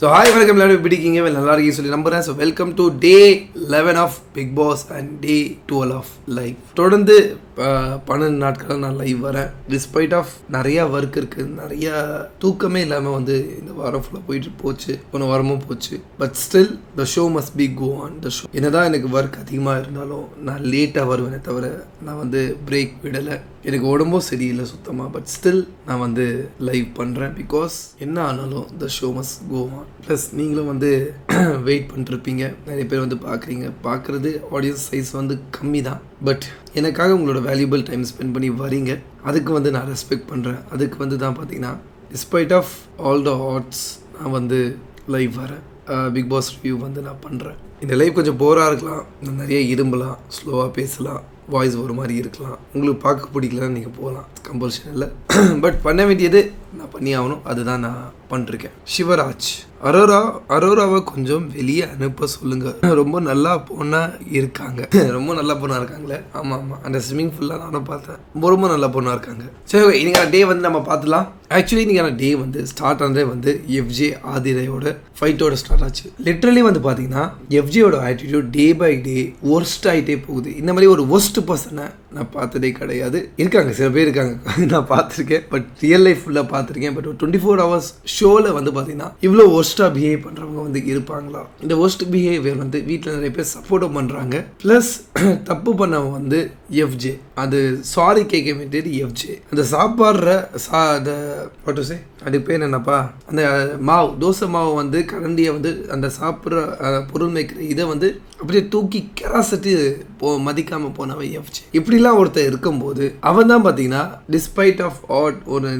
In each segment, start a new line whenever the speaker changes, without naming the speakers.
So hi வணக்கம் எல்லாரும் பிடிக்கிங்க நல்லா இருக்கீங்க சொல்லி நம்புறேன். So welcome to day 11 of Bigg Boss and day 12 of live. தொடர்ந்து 12 நாட்களாக நான் லைவ் வரேன். டிஸ்பைட் ஆஃப் நிறையா ஒர்க் இருக்குது, நிறையா தூக்கமே இல்லாமல் இந்த வாரம் ஃபுல்லாக போயிட்டு போச்சு, போன வாரமும் போச்சு. But still the show must be go on the show. என்னதான் எனக்கு ஒர்க் அதிகமாக இருந்தாலும் நான் லேட்டாக வருவேனே தவிர நான் பிரேக் விடலை. எனக்கு உடம்பும் சரியில்லை சுத்தமாக. பட் ஸ்டில் நான் லைவ் பண்ணுறேன். பிகாஸ் என்ன ஆனாலும் the show must go on. Plus நீங்களும் வெயிட் பண்ணிருப்பீங்க, நிறைய பேர் பார்க்குறது ஆடியன்ஸ் சைஸ் கம்மி தான். பட் எனக்காக உங்களோட வேல்யூபிள் டைம் ஸ்பெண்ட் பண்ணி வரீங்க, அதுக்கு நான் ரெஸ்பெக்ட் பண்ணுறேன். அதுக்கு தான் பார்த்தீங்கன்னா despite of all the odds நான் லைவ் வரேன். பிக் பாஸ் ரிவ்யூ நான் பண்ணுறேன். இந்த லைவ் கொஞ்சம் போராக இருக்கலாம், நான் நிறைய இரும்பலாம், ஸ்லோவாக பேசலாம், வாய்ஸ் ஒரு மாதிரி இருக்கலாம். உங்களுக்கு பார்க்க பிடிக்கலன்னு நீங்கள் போகலாம், கம்பல்ஷன் இல்லை. பட் பண்ண வேண்டியது நான் பண்ணி ஆகணும், அதுதான் நான் பண்ணிருக்கேன். சிவராஜ், அரோராவை கொஞ்சம் வெளியே அனுப்ப சொல்லுங்க. ரொம்ப நல்லா பொண்ணா இருக்காங்க, ரொம்ப நல்ல பொண்ணா இருக்காங்களே. ஆமாம், அந்த ஸ்விம்மிங் ஃபுல்லாக நானும் பார்த்தேன், ரொம்ப நல்ல பொண்ணா இருக்காங்க. சரி, இன்னைக்கான டே நம்ம பார்த்துலாம். ஆக்சுவலி இன்னைக்கான டே ஸ்டார்ட் ஆனதே எஃப்ஜே ஆதிரையோட ஃபைட்டோட ஸ்டார்ட் ஆச்சு. லிட்ரலி பார்த்தீங்கன்னா எஃப்ஜேயோட attitude day by day worst ஆகிட்டே போகுது. இந்த மாதிரி ஒரு ஒர்ஸ்ட் பர்சனை நான் பார்த்ததே கிடையாது. இருக்காங்க, சில பேர் இருக்காங்க, நான் பார்த்துருக்கேன். பட் ரியல் லைஃப் ஃபுல்லாக பார்த்துருக்கேன். பட் ஒரு 24 hours ஷோவில் பார்த்தீங்கன்னா இவ்வளோ ஒர்ஸ்ட்டாக பிஹேவ் பண்ணுறவங்க இருப்பாங்களா? இந்த ஒர்ஸ்ட் பிஹேவியர் வீட்டில் நிறைய பேர் சப்போர்ட்டும் பண்ணுறாங்க. ப்ளஸ் தப்பு பண்ணவங்க எஃப்ஜே, அது சாரி கேட்க வேண்டியது எஃப்ஜே. அந்த சாப்பாடுற அதுக்கு பேர் என்னப்பா, அந்த மாவு, தோசை மாவு கரண்டியை அந்த சாப்பிட்ற பொருள் மேய்க்கிற இதை அப்படியே தூக்கி கெராசட்டி மதிக்காமல் போனவன் எஃப்ஜே. இப்படிலாம் ஒருத்தர் இருக்கும்போது அவன் தான் பார்த்தீங்கன்னா டிஸ்பைட் ஆஃப் ஆட் ஒரு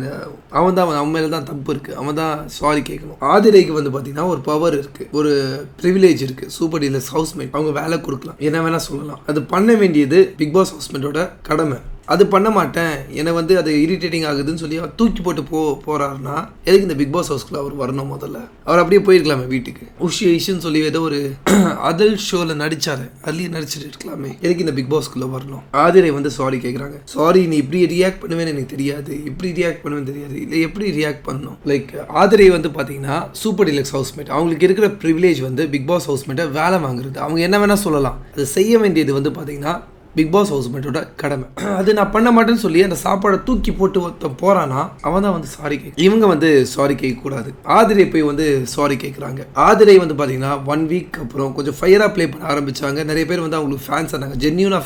அவன் மேலே தான் தப்பு இருக்குது, அவன் தான் சாரி கேட்கணும். ஆதிரைக்கு பார்த்தீங்கன்னா ஒரு பவர் இருக்குது, ஒரு ப்ரிவிலேஜ் இருக்குது. சூப்பர் டீலர்ஸ் ஹவுஸ்மேட், அவங்க வேலை கொடுக்கலாம், என்ன வேணால் சொல்லலாம். அது பண்ண வேண்டியது பிக் பாஸ் ஹவுஸ்மேட்டோட கடமை. அது பண்ண மாட்டேன், எனக்கு அது இரிட்டேட்டிங் ஆகுதுன்னு சொல்லி அவர் தூக்கி போட்டு போறாருன்னா எதுக்கு இந்த பிக் பாஸ் ஹவுஸ்க்குள்ள அவர் வரணும்? முதல்ல அவர் அப்படியே போயிருக்கலாமே வீட்டுக்கு. இஷ்யூன்னு சொல்லி ஏதோ ஒரு அதல் ஷோல நடிச்சாரு, அதுலயே நடிச்சுட்டு இருக்கலாமே, எதுக்கு இந்த பிக் பாஸ்க்குள்ள வரணும்? ஆதிரை சாரி கேட்குறாங்க. சாரி, நீ இப்படி ரியாக்ட் பண்ணுவேன்னு எனக்கு தெரியாது, இப்படி ரியாக்ட் பண்ணுவேன்னு தெரியாது, இல்லை எப்படி ரியாக்ட் பண்ணணும். லைக் ஆதிரை பார்த்தீங்கன்னா சூப்பர் டீலக்ஸ் ஹவுஸ்மேட், அவங்களுக்கு இருக்கிற ப்ரிவிலேஜ் பிக் பாஸ் ஹவுஸ்மேட்டை வேலை வாங்குறது. அவங்க என்ன வேணா சொல்லலாம், அது செய்ய வேண்டியது பார்த்தீங்கன்னா பிக் பாஸ் ஹவுஸ்மேட்டோட கடமை. அது நான் பண்ண மாட்டேன்னு சொல்லி அந்த சாப்பாடை தூக்கி போட்டு ஒருத்தன் போறானா அவன் தான் சாரி கேட்க. இவங்க சாரி கேட்க கூடாது. ஆதிரை போய் சாரி கேட்குறாங்க. ஆதிரை பார்த்தீங்கன்னா 1 week அப்புறம் கொஞ்சம் ஃபயராக ப்ளே பண்ண ஆரம்பிச்சாங்க. நிறைய பேர் அவங்களுக்கு ஃபேன்ஸ் ஆனாங்க, ஜென்யூனா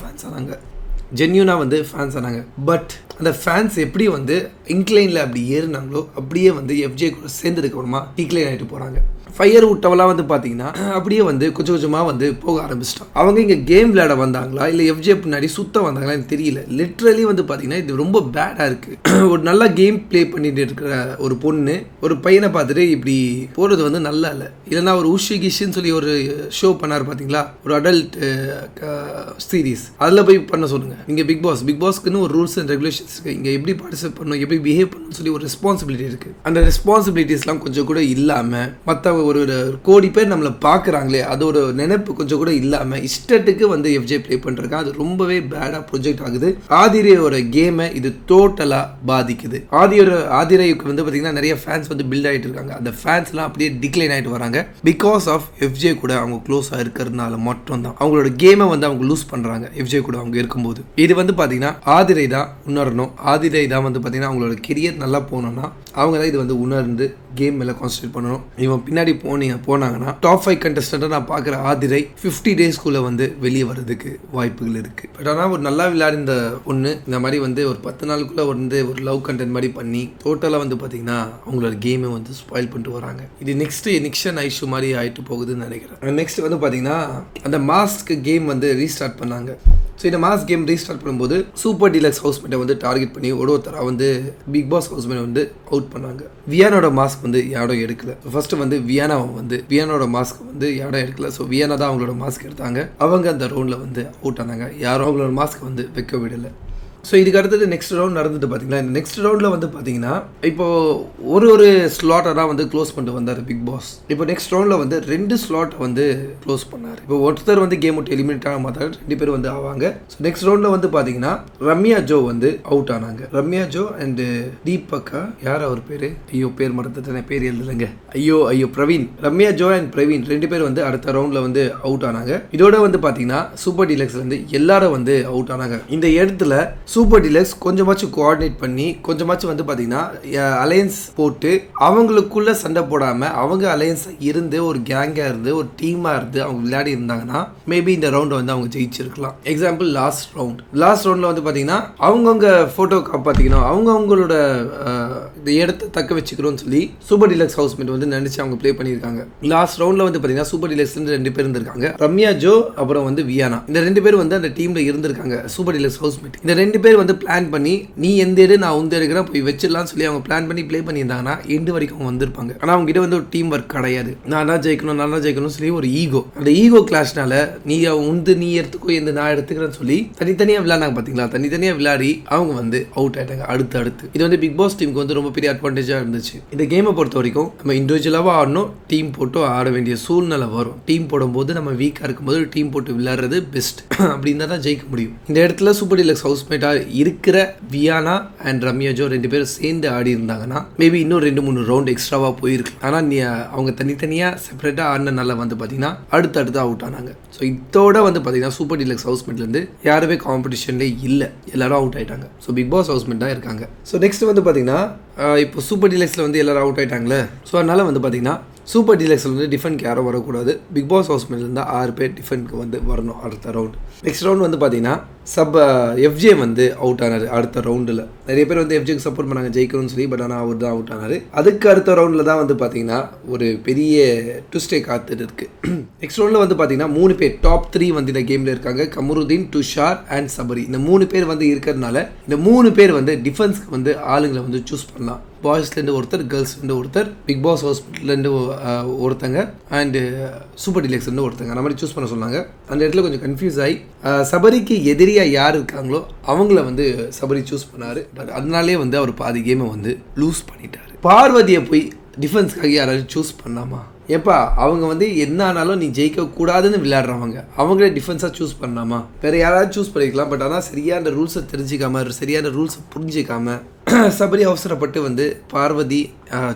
ஃபேன்ஸ் ஆனாங்க. பட் அந்த ஃபேன்ஸ் எப்படி இன்க்ளைனில் அப்படி ஏறினாங்களோ அப்படியே எஃப்ஜே கூட சேர்ந்ததுக்கு அப்புறமா டிக்ளைன் ஆகிட்டு போகிறாங்க. ஃபயர் விட்டவெல்லாம் பார்த்தீங்கன்னா அப்படியே கொஞ்சம் கொஞ்சமாக போக ஆரம்பிச்சிட்டான். அவங்க இங்கே கேம் விளையாட வந்தாங்களா இல்லை எஃப்ஜே பின்னாடி சுத்த வந்தாங்களா எனக்கு தெரியல. லிட்ரலி பார்த்தீங்கன்னா இது ரொம்ப பேடாக இருக்குது. ஒரு நல்லா கேம் ப்ளே பண்ணிட்டு இருக்கிற ஒரு பொண்ணு ஒரு பையனை பார்த்துட்டு இப்படி போகிறது நல்லா இல்லை. இல்லைன்னா ஒரு கிஷ்ன்னு சொல்லி ஒரு ஷோ பண்ணார் பார்த்தீங்களா, ஒரு அடல்ட் சீரீஸ், அதில் போய் பண்ண சொல்லுங்கள். இங்கே பிக் பாஸ்க்குன்னு ஒரு ரூல்ஸ் அண்ட் ரெகுலேஷன்ஸ் இருக்குது. இங்கே எப்படி பார்ட்டிசிபேட் பண்ணணும், எப்படி பிஹேவ் பண்ணணும்னு சொல்லி ஒரு ரெஸ்பான்சிபிலிட்டி இருக்குது. அந்த ரெஸ்பான்சிபிலிட்டிஸ்லாம் கொஞ்சம் கூட இல்லாமல், மற்ற ஒரு கோடி பேர் நம்மளை பார்க்குறாங்களே அது ஒரு நினைப்பு கொஞ்சம் கூட இல்லாமல் இஷ்டத்துக்கு எஃப்ஜே ப்ளே பண்ணுறாங்க. அது ரொம்பவே பேடாக ப்ரொஜெக்ட் ஆகுது. ஆதிரையோட கேமை இது டோட்டலாக பாதிக்குது. ஆதிரைக்கு பார்த்தீங்கன்னா நிறைய ஃபேன்ஸ் பில்ட் ஆகிட்டு இருக்காங்க. அந்த ஃபேன்ஸ்லாம் அப்படியே டிக்ளைன் ஆகிட்டு வராங்க. பிகாஸ் ஆஃப் எஃப்ஜே கூட அவங்க க்ளோஸாக இருக்கிறதுனால மட்டும்தான் அவங்களோட கேமை அவங்க லூஸ் பண்ணுறாங்க. எஃப்ஜே கூட அவங்க இருக்கும்போது இது பார்த்தீங்கன்னா ஆதிரை தான் உணரணும். ஆதிரை தான் பார்த்தீங்கன்னா அவங்களோட கெரியர் நல்லா போகணும்னா அவங்க தான் இது உணர்ந்து கேம் மேலே கான்சன்ட்ரேட் பண்ணணும். இவன் பின்னாடி போனாங்கன்னா டாப் 5 கண்டஸ்டன்ட்டை நான் பார்க்குற ஆதிரை 50 daysக்குள்ளே வெளியே வர்றதுக்கு வாய்ப்புகள் இருக்கு. பட் ஆனால் ஒரு நல்லா விளையாடிந்த ஒன்று இந்த மாதிரி ஒரு 10 நாளுக்குள்ள ஒரு லவ் கண்டென்ட் மாதிரி பண்ணி டோட்டலாக பார்த்தீங்கன்னா அவங்களோட கேமை ஸ்பாயில் பண்ணிட்டு வராங்க. இது நெக்ஸ்ட் நிக்ஷன் ஐஷு மாதிரி ஆயிட்டு போகுதுன்னு நினைக்கிறேன். நெக்ஸ்ட் பார்த்தீங்கன்னா அந்த மாஸ்க் கேம் ரீஸ்டார்ட் பண்ணாங்க. ஸோ இந்த மாஸ் கேம் ரீஸ்டார்ட் பண்ணும்போது சூப்பர் டீலக்ஸ் ஹவுஸ்மேட்டை டார்கெட் பண்ணி ஒருத்தராக பிக் பாஸ் ஹவுஸ்மேட்டை அவுட் பண்ணாங்க. வியானோட மாஸ்க் யாரும் எடுக்கல. ஃபர்ஸ்ட் வியானோட மாஸ்க் யாரும் எடுக்கல. ஸோ வியானா தான் அவங்களோட மாஸ்க் எடுத்தாங்க. அவங்க அந்த ரவுண்டில் அவுட் ஆனாங்க. யாரும் அவங்களோட மாஸ்க் வைக்க விடலை. ஸோ இதுக்கு அடுத்தது நெக்ஸ்ட் ரவுண்ட் நடந்துட்டு பார்த்தீங்கன்னா இந்த நெக்ஸ்ட் ரவுண்டில் வந்து பார்த்தீங்கன்னா இப்போ ஒரு ஸ்லாட்டை தான் வந்து க்ளோஸ் பண்ணிட்டு வந்தார் பிக் பாஸ். இப்போ நெக்ஸ்ட் ரவுண்டில் வந்து 2 ஸ்லாட்டை வந்து க்ளோஸ் பண்ணார். இப்போ ஒருத்தர் வந்து கேம் விட்டு எலிமினேட் ஆக மாட்டார், 2 பேர் வந்து ஆவாங்க. ஸோ நெக்ஸ்ட் ரவுண்டில் வந்து பார்த்தீங்கன்னா ரம்யா ஜோ வந்து அவுட் ஆனாங்க. ரம்யா ஜோ அண்ட் தீபக்கா, யார் அவர் பேர், ஐயோ பேர் மறந்துட்டேன், பேர் எழுதுலங்க, ஐயோ பிரவீன். ரம்யா ஜோ அண்ட் பிரவீன் 2 பேர் வந்து அடுத்த ரவுண்டில் வந்து அவுட் ஆனாங்க. இதோட வந்து பார்த்தீங்கன்னா சூப்பர் டீலக்ஸ் வந்து எல்லாரும் வந்து அவுட் ஆனாங்க. இந்த இடத்துல சூப்பர் டீலக்ஸ் கொஞ்சமாச்சும் கோஆர்டினேட் பண்ணி கொஞ்சமாச்சும் வந்து பார்த்தீங்கன்னா அலையன்ஸ் போட்டு அவங்களுக்குள்ள சண்டை போடாமல் அவங்க அலையன்ஸ் இருந்து ஒரு கேங்காக இருந்து ஒரு டீமாக இருந்து அவங்க விளையாடி இருந்தாங்கன்னா மேபி இந்த ரவுண்டை வந்து அவங்க ஜெயிச்சிருக்கலாம். எக்ஸாம்பிள் லாஸ்ட் ரவுண்டில் வந்து பார்த்தீங்கன்னா அவங்கவுங்க ஃபோட்டோ காப்பாற்றிக்கணும், அவங்கவுங்களோட இந்த இடத்த தக்க வச்சுக்கிறோம்னு சொல்லி சூப்பர் டீலக்ஸ் ஹவுஸ்மேட் வந்து நினைச்சு அவங்க ப்ளே பண்ணியிருக்காங்க. லாஸ்ட் ரவுண்டில் வந்து பார்த்தீங்கன்னா சூப்பர் டீலக்ஸ் 2 பேர் இருந்திருக்காங்க, ரம்யா ஜோ அப்புறம் வந்து வியானா. இந்த 2 பேர் வந்து அந்த டீமில் இருந்திருக்காங்க சூப்பர் டீலக்ஸ் ஹவுஸ்மேட். இந்த 2 பேர் வந்து பிளான் பண்ணி நீ எந்த எடு நான் உந்த எடுக்கிறேன் போய் வச்சிடலாம்னு சொல்லி அவங்க பிளான் பண்ணி ப்ளே பண்ணியிருந்தாங்கன்னா எண்டு வரைக்கும் அவங்க வந்திருப்பாங்க. ஆனால் அவங்க கிட்ட வந்து ஒரு டீம் ஒர்க் கிடையாது. நான் தான் ஜெயிக்கணும் சொல்லி ஒரு ஈகோ, அந்த ஈகோ கிளாஷ்னால நீ எடுத்துக்கோ எந்த நான் எடுத்துக்கிறேன்னு சொல்லி தனித்தனியாக விளையாடாங்க. பார்த்தீங்களா, தனித்தனியாக விளையாடி அவங்க வந்து அவுட் ஆயிட்டாங்க அடுத்து. இது வந்து பிக் பாஸ் டீமுக்கு வந்து ரொம்ப பெரிய அட்வான்டேஜாக இருந்துச்சு. இந்த கேமை பொறுத்த வரைக்கும் நம்ம இண்டிவிஜுவலாக ஆடணும், டீம் போட்டு ஆட வேண்டிய சூழ்நிலை வரும். டீம் போடும்போது நம்ம வீக்காக இருக்கும்போது டீம் போட்டு விளையாடுறது பெஸ்ட், அப்படின்னா தான் ஜெயிக்க முடியும். இந்த இடத்துல சூப்பர் டீலக்ஸ் ஹவுஸ்மேட்டாக இருக்கிற வியானா அண்ட் ரம்யா ஜோ 2 பேரும் சேர்ந்து ஆடி இருந்தாங்கன்னா மேபி இன்னும் 2-3 ரவுண்ட் எக்ஸ்ட்ராவாக போயிருக்கு. ஆனால் அவங்க தனித்தனியாக செப்பரேட்டாக ஆடினால வந்து பார்த்தீங்கன்னா அடுத்து அவுட் ஆனாங்க. ஸோ இதோட வந்து பார்த்தீங்கன்னா சூப்பர் டீலக்ஸ் ஹவுஸ்மேட்லேருந்து யாருமே காம்படிஷன்லேயே இல்லை, எல்லாரும் அவுட் ஆயிட்டாங்க. ஸோ பிக் பாஸ் ஹவுஸ்மேட் தான் இருக்காங்க. ஸோ நெக்ஸ்ட் வந்து பார்த்தீங்கன்னா இப்போ சூப்பர் டீலக்ஸில் வந்து எல்லாரும் அவுட் ஆயிட்டாங்களே. ஸோ அதனால வந்து பார்த்தீங்கன்னா சூப்பர் டீலக்ஸில் வந்து டிஃபெண்ட்க்கு யாரும் வரக்கூடாது. பிக் பாஸ் ஹவுஸ்மேட்லேருந்து 6 பேர் டிஃபெண்ட்க்கு வந்து வரணும் அடுத்த ரவுண்ட். நெக்ஸ்ட் ரவுண்ட் வந்து பார்த்தீங்கன்னா எஃப்ஜே வந்து அவுட் ஆனார் அடுத்த ரவுண்டில். நிறைய பேர் வந்து எஃப்ஜேக்கு சப்போர்ட் பண்ணாங்க ஜெயிக்கணும்னு சொல்லி, பட் ஆனால் அவர் தான் அவுட் ஆனார். அதுக்கு அடுத்த ரவுண்டில் தான் வந்து பார்த்தீங்கன்னா ஒரு பெரிய ட்விஸ்டே காத்துட்டு இருக்கு. நெக்ஸ்ட் ரவுண்டில் வந்து பார்த்தீங்கன்னா 3 பேர் டாப் 3 வந்து இந்த கேமில் இருக்காங்க, கமருதீன், துஷார் அண்ட் சபரி. இந்த 3 பேர் வந்து இருக்கிறதுனால இந்த 3 பேர் வந்து டிஃபென்ஸ்க்கு வந்து ஆளுங்களை வந்து சூஸ் பண்ணலாம். பாய்ஸ்லேருந்து ஒருத்தர், கேர்ள்ஸ்லேருந்து ஒருத்தர், பிக் பாஸ் ஹாஸ்பிட்டல்லேருந்து ஒருத்தங்க அண்டு சூப்பர் டீலக்ஸ்லேருந்து ஒருத்தங்க, அந்த மாதிரி சூஸ் பண்ண சொன்னாங்க. அந்த இடத்துல கொஞ்சம் கன்ஃபியூஸ் ஆகி சபரிக்கு எதிரியாக யார் இருக்காங்களோ அவங்கள வந்து சபரி சூஸ் பண்ணார். பட் அதனாலே வந்து அவர் பாதி கேமை வந்து லூஸ் பண்ணிட்டார். பார்வதியை போய் டிஃபென்ஸ்க்காக யாராவது சூஸ் பண்ணாமா? ஏப்பா அவங்க வந்து என்ன ஆனாலும் நீ ஜெயிக்க கூடாதுன்னு விளையாடுறவங்க, அவங்களே டிஃபென்ஸாக சூஸ் பண்ணாமா? வேற யாராவது சூஸ் பண்ணிக்கலாம். பட் ஆனால் சரியான ரூல்ஸை தெரிஞ்சிக்காம சரியான ரூல்ஸை புரிஞ்சிக்காம சபரி அவசரப்பட்டு வந்து பார்வதி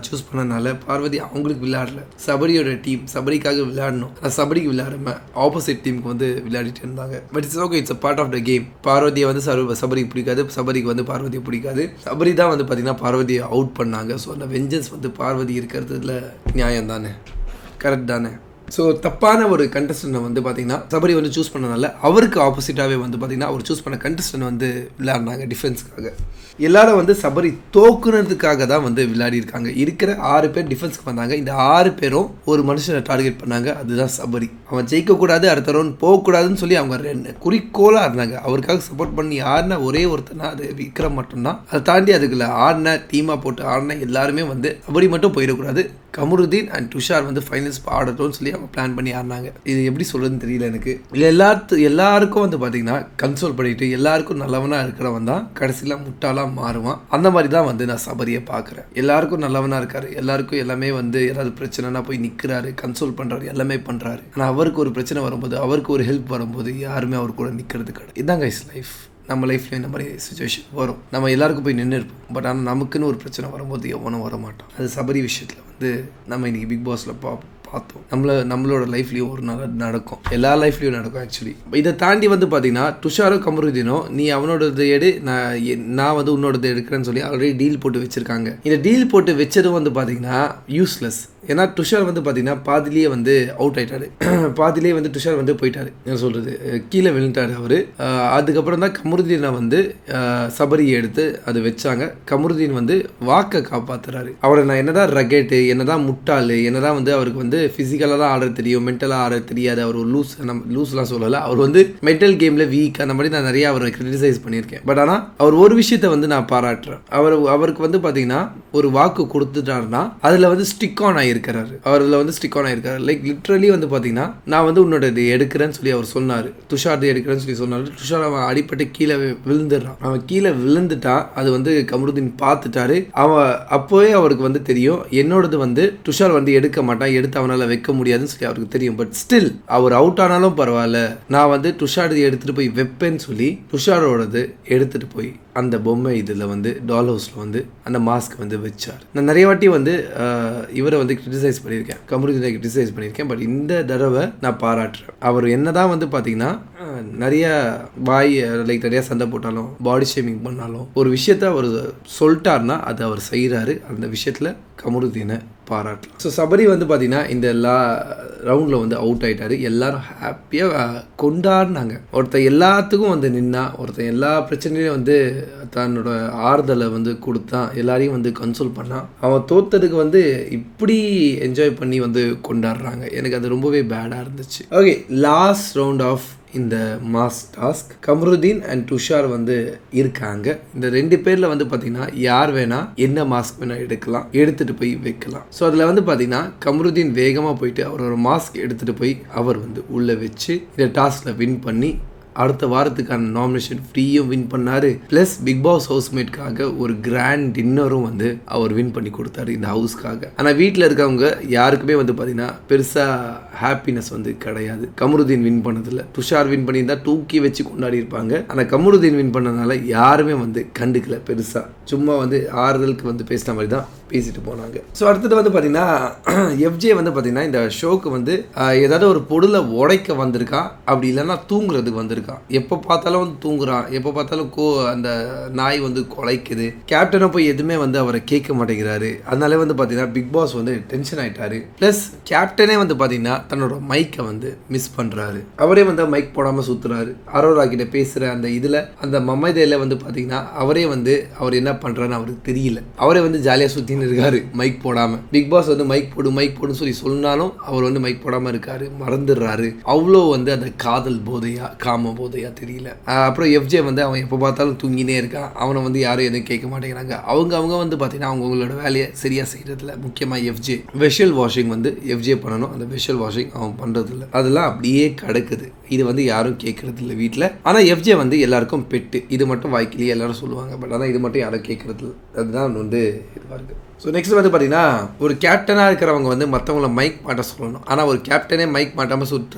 சூஸ் பண்ணனால பார்வதி அவங்களுக்கு விளையாடல. சபரியோட டீம் சபரிக்காக விளையாடணும், ஆனால் சபரிக்கு விளையாடாம ஆப்போசிட் டீமுக்கு வந்து விளையாடிட்டு இருந்தாங்க. But it's okay, it's a part of the game. பார்வதியை வந்து சபரிக்கு பிடிக்காது, சபரிக்கு வந்து பார்வதியை பிடிக்காது. சபரி தான் வந்து பார்த்தீங்கன்னா பார்வதியை அவுட் பண்ணாங்க. ஸோ அந்த வெஞ்சன்ஸ் வந்து பார்வதி இருக்கிறதுல நியாயம் தானே, கரெக்ட் தானே? ஸோ தப்பான ஒரு கண்டஸ்டன்ட்டை வந்து பார்த்தீங்கன்னா சபரி வந்து சூஸ் பண்ணனால அவருக்கு ஆப்போசிட்டாகவே வந்து பார்த்தீங்கன்னா அவர் சூஸ் பண்ண கண்டஸ்டன்ட் வந்து விளையாடினாங்க டிஃபென்ஸ்க்காக. எல்லாரும் வந்து சபரி தோக்குனதுக்காக தான் வந்து விளையாடி இருக்காங்க. இருக்கிற 6 பேர் டிஃபென்ஸ்க்கு வந்தாங்க. இந்த 6 பேரும் ஒரு மனுஷனை டார்கெட் பண்ணாங்க, அதுதான் சபரி. அவன் ஜெயிக்கக்கூடாது, அடுத்த ரவுண்ட் போகக்கூடாதுன்னு சொல்லி அவங்க 2 குறிக்கோளாக இருந்தாங்க. அவருக்காக சப்போர்ட் பண்ணி ஆடின ஒரே ஒருத்தனா அது விக்ரம் மட்டும்தான். அதை தாண்டி அதுக்குள்ள ஆடின டீமாக போட்டு ஆடின எல்லாருமே வந்து சபரி மட்டும் போயிடக்கூடாது, கமருதீன் அண்ட் துஷார் வந்து ஃபைனல்ஸ் ஆடட்டும்னு சொல்லி அவங்க பிளான் பண்ணி ஆடினாங்க. இது எப்படி சொல்கிறதுன்னு தெரியல எனக்கு. எல்லாருக்கும் வந்து பார்த்தீங்கன்னா கன்சோல் பண்ணிட்டு எல்லாருக்கும் நல்லவனாக இருக்கிறவன் தான் கடைசியில் முட்டாளாக மாறுவான். அந்த மாதிரி தான் வந்து நான் சபரியை பார்க்குறேன். எல்லாருக்கும் நல்லவனாக இருக்காரு, எல்லாருக்கும் எல்லாமே வந்து ஏதாவது பிரச்சனைனா போய் நிற்கிறாரு, கன்சோல் பண்ணுறாரு, எல்லாமே பண்ணுறாரு. ஆனால் அவருக்கு ஒரு பிரச்சனை வரும்போது, அவருக்கு ஒரு ஹெல்ப் வரும்போது யாருமே அவர் கூட நிற்கிறது கிடையாது. இதாங்க இஸ் லைஃப். நம்ம லைஃப்ல இந்த மாதிரி சுச்சுவேஷன் வரும், நம்ம எல்லாருக்கும் போய் நின்று இருப்போம். பட் ஆனால் நமக்குன்னு ஒரு பிரச்சனை வரும்போது எவனும் வர மாட்டான். அது சபரி விஷயத்தில் வந்து நம்ம இன்னைக்கு பிக் பாஸில் பார்த்தோம். நம்மளோட லைஃப்லேயும் ஒரு நாள் நடக்கும், எல்லா லைஃப்லேயும் நடக்கும் ஆக்சுவலி. இதை தாண்டி வந்து பார்த்தீங்கன்னா துஷாரோ கமருதீனோ நீ அவனோடது எடு, நான் வந்து உன்னோடது எடுக்கிறேன்னு சொல்லி ஆல்ரெடி டீல் போட்டு வச்சுருக்காங்க. இந்த டீல் போட்டு வச்சதும் வந்து பார்த்தீங்கன்னா யூஸ்லெஸ். ஏன்னா துஷார் வந்து பார்த்தீங்கன்னா பாதிலேயே வந்து அவுட் ஆயிட்டாரு, பாதிலேயே வந்து துஷார் வந்து போயிட்டாரு, என்ன சொல்கிறது, கீழே விழுந்துட்டாரு அவர். அதுக்கப்புறம் தான் கமருதீனை வந்து சபரியை எடுத்து அது வச்சாங்க. கமருதீன் வந்து வாக்கை காப்பாற்றுறாரு. அவரை நான் என்னதான் ரகெட்டு, என்னதான் முட்டாள், என்னதான் வந்து அவருக்கு வந்து ஃபிசிக்கலாக தான் ஆட தெரியும், மென்டலாக ஆட தெரியாது, அவர் ஒரு லூஸ்லாம் சொல்லலை. அவர் வந்து மென்டல் கேமில் வீக், அந்த மாதிரி நான் நிறையா அவரை கிரிட்டிசைஸ் பண்ணியிருக்கேன். பட் ஆனால் அவர் ஒரு விஷயத்தை வந்து நான் பாராட்டுறேன். அவருக்கு வந்து பார்த்தீங்கன்னா ஒரு வாக்கு கொடுத்துட்டாருன்னா அதில் வந்து ஸ்டிக் ஆன் ஆயிருக்கு. ஆயிருக்கிறாரு. அவர் அதில் வந்து ஸ்டிக் ஆன் ஆயிருக்காரு. லைக் லிட்ரலி வந்து பார்த்தீங்கன்னா நான் வந்து உன்னோட இது எடுக்கிறேன்னு சொல்லி அவர் சொன்னார். துஷார் எடுக்கிறேன்னு சொல்லி சொன்னார். துஷார் அவன் அடிப்பட்டு கீழே விழுந்துடுறான். அவன் கீழே விழுந்துட்டான். அது வந்து கமருதீன் பார்த்துட்டாரு. அவன் அப்போவே அவருக்கு வந்து தெரியும் என்னோடது வந்து துஷார் வந்து எடுக்க மாட்டான், எடுத்து அவனால் வைக்க முடியாதுன்னு சொல்லி அவருக்கு தெரியும். பட் ஸ்டில் அவர் அவுட் ஆனாலும் பரவாயில்ல, நான் வந்து துஷார் எடுத்துட்டு போய் வைப்பேன்னு சொல்லி துஷாரோடது எடுத்துட்டு போய் அந்த பொம்மை இதில் வந்து டால் ஹவுஸில் வந்து அந்த மாஸ்க் வந்து வச்சார். நான் நிறைய வாட்டி வந்து இவரை வந்து கிரிட்டிசைஸ் பண்ணியிருக்கேன், கமருதீனை கிரிட்டிசைஸ் பண்ணியிருக்கேன். பட் இந்த தடவை நான் பாராட்டுறேன். அவர் என்னதான் வந்து பார்த்தீங்கன்னா நிறைய லைக் நிறைய சண்டை போட்டாலும் பாடி ஷேமிங் பண்ணாலும் ஒரு விஷயத்த அவர் சொல்லிட்டார்னா அது அவர் செய்கிறாரு. அந்த விஷயத்தில் கமருதீனை பாராட்டலாம். ஸோ சபரி வந்து பார்த்தீங்கன்னா இந்த எல்லா ரவுண்டில் வந்து அவுட் ஆகிட்டாரு. எல்லாரும் ஹாப்பியாக கொண்டாடினாங்க. ஒருத்தர் எல்லாத்துக்கும் வந்து நின்னா, ஒருத்தர் எல்லா பிரச்சனையும் வந்து தன்னோட ஆறுதலை வந்து கொடுத்தான், எல்லாரையும் வந்து கன்சோல் பண்ணான். அவன் தோத்ததுக்கு வந்து இப்படி என்ஜாய் பண்ணி வந்து கொண்டாடுறாங்க. எனக்கு அது ரொம்பவே பேடாக இருந்துச்சு. ஓகே, லாஸ்ட் ரவுண்ட் ஆஃப் இந்த mask task Kamaruddin and Tushar வந்து இருக்காங்க. இந்த 2 பேரில் வந்து பார்த்தீங்கன்னா யார் வேணா என்ன மாஸ்க் வேணா எடுக்கலாம், எடுத்துகிட்டு போய் வைக்கலாம். ஸோ அதில் வந்து பார்த்தீங்கன்னா கமருதீன் வேகமாக போயிட்டு அவர் ஒரு மாஸ்க் எடுத்துகிட்டு போய் அவர் வந்து உள்ளே வச்சு இந்த டாஸ்கில் வின் பண்ணி அடுத்த வாரத்துக்கான நாமினேஷன் ஃப்ரீயும் வின் பண்ணார். ப்ளஸ் பிக் பாஸ் ஹவுஸ்மேட்காக ஒரு கிராண்ட் டின்னரும் வந்து அவர் வின் பண்ணி கொடுத்தாரு இந்த ஹவுஸ்க்காக. ஆனால் வீட்டில் இருக்கவங்க யாருக்குமே வந்து பார்த்தீங்கன்னா பெருசாக ஹாப்பினஸ் வந்து கிடையாது கமருதீன் வின் பண்ணதில். துஷார் வின் பண்ணியிருந்தா தூக்கி வச்சு கொண்டாடி இருப்பாங்க. ஆனால் கமருதீன் வின் பண்ணதுனால யாருமே வந்து கண்டுக்கல பெருசாக, சும்மா வந்து ஆறுதலுக்கு வந்து பேசின மாதிரி தான் பேசிட்டு போனாங்க. ஸோ அடுத்தது வந்து பார்த்தீங்கன்னா எஃப்ஜே வந்து பார்த்தீங்கன்னா இந்த ஷோக்கு வந்து ஏதாவது ஒரு பொருளை உடைக்க வந்திருக்கான், அப்படி இல்லைன்னா தூங்குறதுக்கு வந்திருக்கான். எப்போ பார்த்தாலும் வந்து தூங்குறான், எப்போ பார்த்தாலும் அந்த நாய் வந்து குலைக்குது. கேப்டனை போய் எதுவுமே வந்து அவரை கேட்க மாட்டேங்கிறாரு. அதனால வந்து பார்த்தீங்கன்னா பிக் பாஸ் வந்து டென்ஷன் ஆயிட்டாரு. ப்ளஸ் கேப்டனே வந்து பார்த்தீங்கன்னா தன்னோட மைக்கை வந்து மிஸ் பண்ணுறாரு. அவரே வந்து மைக் போடாமல் சுற்றுறாரு. அரோரா கிட்ட பேசுகிற அந்த இதில் அந்த மமைதையில் வந்து பார்த்தீங்கன்னா அவரே வந்து அவர் என்ன பண்ணுறான்னு அவருக்கு தெரியல. அவரே வந்து ஜாலியாக சுற்றின்னு இருக்காரு மைக் போடாமல். பிக் பாஸ் வந்து மைக் போடுன்னு சொல்லி சொன்னாலும் அவர் வந்து மைக் போடாமல் இருக்காரு, மறந்துடுறாரு. அவ்வளோ வந்து அந்த காதல் போதையா காம போதையா தெரியல. அப்புறம் எஃப்ஜே வந்து அவன் எப்போ பார்த்தாலும் தூங்கினே இருக்கான். அவனை வந்து யாரும் எதுவும் கேட்க மாட்டேங்கிறாங்க. அவங்க வந்து பார்த்தீங்கன்னா அவங்களோட வேலையை சரியாக செய்கிறதில்ல. முக்கியமாக எஃப்ஜே வெஷல் வாஷிங் வந்து எஃப்ஜே பண்ணணும். அந்த வெஷல் வாஷிங் அவன் பண்ணுறதில்ல. அதெல்லாம் அப்படியே கிடக்குது. இது வந்து யாரும் கேட்கறது இல்லை வீட்டில். ஆனால் எஃப்ஜே வந்து எல்லாருக்கும் பெட்டு. இது மட்டும் வாய்க்கிலேயே எல்லாரும் சொல்லுவாங்க. பட் ஆனால் இது மட்டும் யாரும் கேட்கறது இல்லை. அதுதான் வந்து இதுவாக இருக்குது. ஸோ நெக்ஸ்ட் வந்து பார்த்தீங்கன்னா ஒரு கேப்டனாக இருக்கிறவங்க வந்து மற்றவங்கள மைக் மாட்ட சொல்லணும். ஆனால் ஒரு கேப்டனே மைக் மாட்டாமல்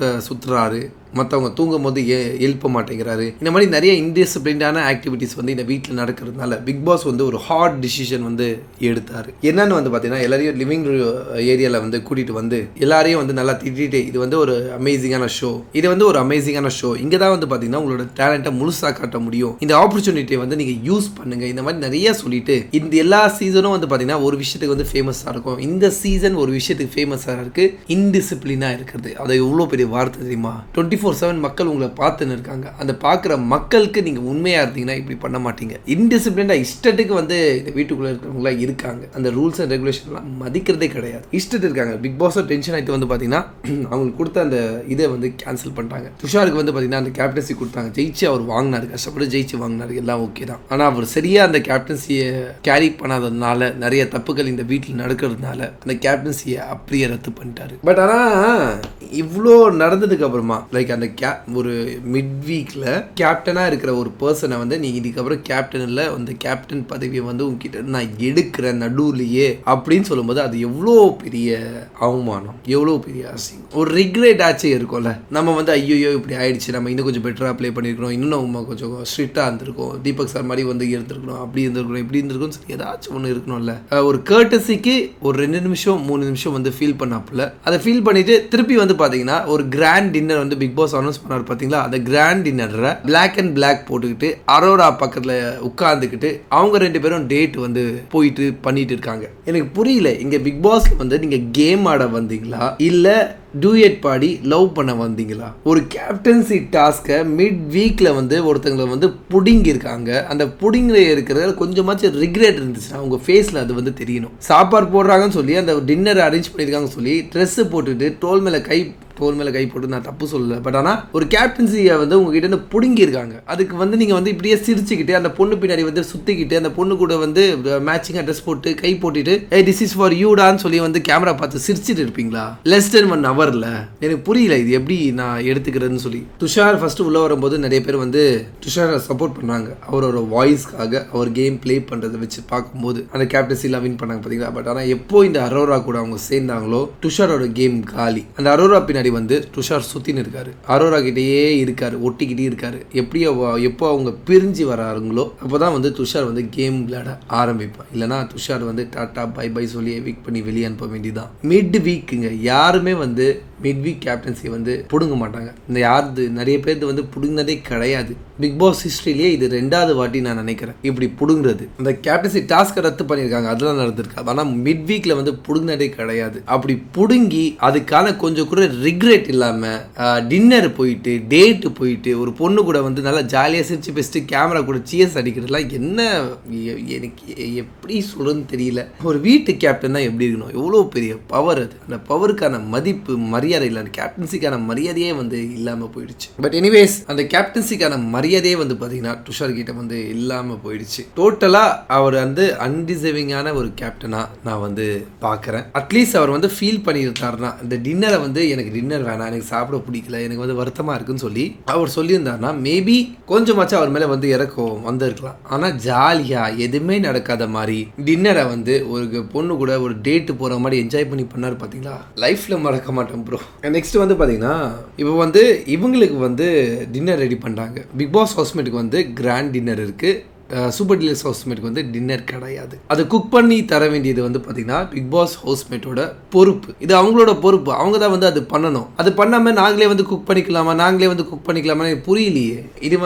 சுற்றுறாரு. மற்றவங்க தூங்கும் போது எழுப்ப மாட்டேங்கிறாரு. இந்த மாதிரி நிறைய இன்டிசிப்ளின்டான ஆக்டிவிட்டிஸ் வந்து இந்த வீட்டில் நடக்கிறதுனால பிக் பாஸ் வந்து ஒரு ஹார்ட் டிசிஷன் வந்து எடுத்தார். என்னன்னு வந்து பார்த்தீங்கன்னா எல்லாரையும் லிவிங் ஏரியாவில் வந்து கூட்டிகிட்டு வந்து எல்லாரையும் வந்து நல்லா திட்டிட்டு இது வந்து ஒரு அமேசிங்கான ஷோ, இது வந்து ஒரு அமேசிங்கான ஷோ, இங்கே தான் வந்து பார்த்தீங்கன்னா உங்களோட டேலண்ட்டை முழுசாக காட்ட முடியும், இந்த ஆப்பர்ச்சுனிட்டியை வந்து நீங்கள் யூஸ் பண்ணுங்கள், இந்த மாதிரி நிறைய சொல்லிட்டு இந்த எல்லா சீசனும் வந்து பார்த்தீங்கன்னா ஒரு விஷயத்துக்கு வந்து ஃபேமஸாக இருக்கும். இந்த சீசன் ஒரு விஷயத்துக்கு ஃபேமஸாக இருக்குது, இன்டிசிப்ளினாக இருக்கிறது. அது எவ்வளோ பெரிய வார்த்தை தெரியுமா? 24/7 மக்கள் உங்களை பார்த்துன்னு இருக்காங்க. அந்த பார்க்குற மக்களுக்கு நீங்கள் உண்மையாக இருந்தீங்கன்னா இப்படி பண்ண மாட்டீங்க. இன்டிசிப்ளினாக இஷ்டத்துக்கு வந்து இந்த வீட்டுக்குள்ளே இருக்கிறவங்களாம் இருக்காங்க. அந்த ரூல்ஸ் அண்ட் ரெகுலேஷன்லாம் மதிக்கிறதே கிடையாது. இஷ்டத்துக்கு இருக்காங்க. பிக் பாஸோ டென்ஷன் ஆகிட்டு வந்து பார்த்தீங்கன்னா அவங்களுக்கு கொடுத்த அந்த இதை வந்து கேன்சல் பண்ணிட்டாங்க. துஷாருக்கு வந்து பார்த்தீங்கன்னா அந்த கேப்டன்சி கொடுத்தாங்க. ஜெயிச்சு அவர் வாங்கினாரு, கஷ்டப்பட்டு ஜெயிச்சு வாங்கினாரு, எல்லாம் ஓகே தான். ஆனால் அவர் சரியாக அந்த கேப்டன்சியை கேரி பண்ணாததுனால நிறைய தப்புகள் இந்த வீட்டில் நடக்கிறதுனால அந்த கேப்டன்சியை அப்படியே ரத்து பண்ணிட்டாரு. பட் ஆனால் இவ்வளோ நடந்ததுக்கு அப்புறமா லைக் அந்த ஒரு மிட் வீக்ல கேப்டனா இருக்கிற ஒரு பர்சனை வந்து நீ இதுக்கப்புறம் கேப்டன் இல்லை, அந்த கேப்டன் பதவியை வந்து உங்ககிட்ட நான் எடுக்கிறேன் நடுவுலையே அப்படின்னு சொல்லும்போது அது எவ்வளோ பெரிய அவமானம், எவ்வளோ பெரிய அசிங்கம், ஒரு ரிக்ரெட் ஆச்சே இருக்கும்ல. நம்ம வந்து ஐயோ இப்படி ஆயிடுச்சு, நம்ம இன்னும் கொஞ்சம் பெட்டரா ப்ளே பண்ணிருக்கணும், இன்னும் நம்ம கொஞ்சம் ஸ்ட்ரிக்டா இருந்திருக்கோம், தீபக் சார் மாதிரி வந்து இருந்திருக்கணும், அப்படி இருந்திருக்கணும், இப்படி இருந்திருக்கும், ஏதாச்சும் ஒன்று இருக்கணும்ல. ஒரு கர்டசிக்கு ஒரு 2 நிமிஷம் 3 நிமிஷம் வந்து ஃபீல் பண்ணாப்புல அதை ஃபீல் பண்ணிட்டு திருப்பி வந்து பாத்தீங்கன்னா ஒரு கிராண்ட் டின்னர் வந்து பிக் பாஸ் அனௌன்ஸ் பண்ணாரு பாத்தீங்களா. அந்த கிராண்ட் டின்னர்ல பிளாக் அண்ட் பிளாக் போட்டுக்கிட்டு அரோரா பக்கத்துல உட்கார்ந்துக்கிட்டு அவங்க 2 பேரும் டேட் வந்து போயிட்டு பண்ணிட்டு இருக்காங்க. எனக்கு புரியல, இங்க பிக் பாஸ் வந்து நீங்க கேம் ஆட வந்தீங்களா இல்ல டூயட் பாடி லவ் பண்ண வந்தீங்களா? ஒரு கேப்டன்சி டாஸ்கை மிட் வீக்ல வந்து ஒருத்தங்களை வந்து புடிங்கி இருக்காங்க. அந்த புடிங்கில இருக்கிறது கொஞ்சமாச்சும் ரிக்ரெட் இருந்துச்சுன்னா உங்க ஃபேஸ்ல அது வந்து தெரியணும். சாப்பாடு போடுறாங்கன்னு சொல்லி அந்த டின்னர் அரேஞ்ச் பண்ணியிருக்காங்கன்னு சொல்லி ட்ரெஸ் போட்டுட்டு டோல் மேல கை தோல் மேலே கை போட்டு நான் தப்பு சொல்லலை. பட் ஆனால் ஒரு கேப்டன்சியை வந்து உங்ககிட்ட இருந்து பிடுங்கியிருக்காங்க. அதுக்கு வந்து நீங்கள் வந்து இப்படியே சிரிச்சுக்கிட்டு அந்த பொண்ணு பின்னாடி வந்து சுற்றிக்கிட்டு அந்த பொண்ணு கூட வந்து மேட்சிங்காக ட்ரெஸ் போட்டு கை போட்டுட்டு திஸ் இஸ் ஃபார் யூடான்னு சொல்லி வந்து கேமரா பார்த்து சிரிச்சிட்டு இருப்பீங்களா? லெஸ் தென் 1 ஹவரில் எனக்கு புரியல இது எப்படி நான் எடுத்துக்கிறேன்னு சொல்லி. துஷார் ஃபர்ஸ்ட் உள்ள வரும்போது நிறைய பேர் வந்து துஷாரை சப்போர்ட் பண்ணாங்க அவரோட வாய்ஸ்க்காக. அவர் கேம் பிளே பண்ணுறதை வச்சு பார்க்கும்போது அந்த கேப்டன்சிலாம் வின் பண்ணாங்க பார்த்தீங்களா. பட் ஆனால் எப்போ இந்த அரோரா கூட அவங்க சேர்ந்தாங்களோ துஷாரோட கேம் காலி. அந்த அரோரா பின்னாடி வந்து துஷார் சுற்றின்னு இருக்காரு, அரோரா கிட்டேயே இருக்காரு, ஒட்டிக்கிட்டே இருக்காரு. எப்போ அவங்க பிரிஞ்சு வராருங்களோ அப்போதான் வந்து துஷார் வந்து கேம் விளையாட ஆரம்பிப்பான். இல்லைனா துஷார் வந்து டாட்டா பை பை சொல்லி வீக் பண்ணி வெளியே அனுப்ப வேண்டியதான். மிட் வீக்குங்க யாருமே வந்து மிட் வீக் கேப்டன்சி வந்து பிடுங்க மாட்டாங்க. இந்த யாரு நிறைய பேர் வந்து பிடுங்கினதே கிடையாது. பிக் பாஸ் ஹிஸ்ட்ரியிலேயே இது 2வது வாட்டி நான் நினைக்கிறேன் இப்படி பிடுங்குறது. இந்த கேப்டன்சி டாஸ்க்கை ரத்து பண்ணியிருக்காங்க, அதெல்லாம் நடந்திருக்கு. ஆனால் மிட் வீக்ல வந்து பிடுங்கினதே கிடையாது. அப்படி பிடுங்கி அதுக்கான கொஞ்சம் கூட ரிக்ரெட் இல்லாமல் டின்னர் போயிட்டு டேட்டு போயிட்டு ஒரு பொண்ணு கூட வந்து நல்லா ஜாலியாக சிரிச்சு பேசிட்டு கேமரா கூட சியர்ஸ் அடிக்கிறதுலாம் என்ன எனக்கு எப்படி சொல்றதுன்னு தெரியல. ஒரு வீட்டு கேப்டன் தான் எப்படி இருக்கணும், எவ்வளோ பெரிய பவர் அது. அந்த பவருக்கான மதிப்பு மரியாதை இல்லை, அந்த கேப்டன்சிக்கான மரியாதையே வந்து இல்லாமல் போயிடுச்சு. பட் எனிவேஸ் அந்த கேப்டன்சிக்கான மரியாதையே வந்து பார்த்தீங்கன்னா துஷார் கிட்ட வந்து இல்லாமல் போயிடுச்சு. டோட்டலாக அவர் வந்து அன்டிசர்விங்கான ஒரு கேப்டனாக நான் வந்து பார்க்குறேன். அட்லீஸ்ட் அவர் வந்து ஃபீல் பண்ணியிருந்தாருன்னா இந்த டின்னரை வந்து எனக்கு டின்னர் வேணாம், எனக்கு சாப்பிட பிடிக்கல, எனக்கு வந்து வருத்தமாக இருக்குன்னு சொல்லி அவர் சொல்லியிருந்தாருன்னா மேபி கொஞ்சமாச்சும் அவர் மேலே வந்து இறக்கம் வந்திருக்கலாம். ஆனால் ஜாலியாக எதுவுமே நடக்காத மாதிரி டின்னரை வந்து ஒரு பொண்ணு கூட ஒரு டேட்டு போகிற மாதிரி என்ஜாய் பண்ணி பண்ணார் பார்த்தீங்களா. லைஃப்பில் மறக்க மாட்டேன் ப்ரோ. நெக்ஸ்ட் வந்து பார்த்தீங்கன்னா இப்போ வந்து இவங்களுக்கு வந்து டின்னர் ரெடி பண்ணுறாங்க. பிக் பாஸ் ஹவுஸ்மேட்டுக்கு வந்து கிராண்ட் டின்னர் இருக்குது, சூப்பர் டீலக்ஸ் ஹவுஸ்மேட்டுக்கு வந்து டின்னர் கிடையாது. அதை குக் பண்ணி தர வேண்டியது வந்து பார்த்தீங்கன்னா பிக் பாஸ் ஹவுஸ்மேட்டோட பொறுப்பு. இது அவங்களோட பொறுப்பு, அவங்க தான் வந்து அது பண்ணணும். அது பண்ணாமல் நாங்களே வந்து குக் பண்ணிக்கலாமா, நாங்களே வந்து குக் பண்ணிக்கலாமா புரியலையே. இது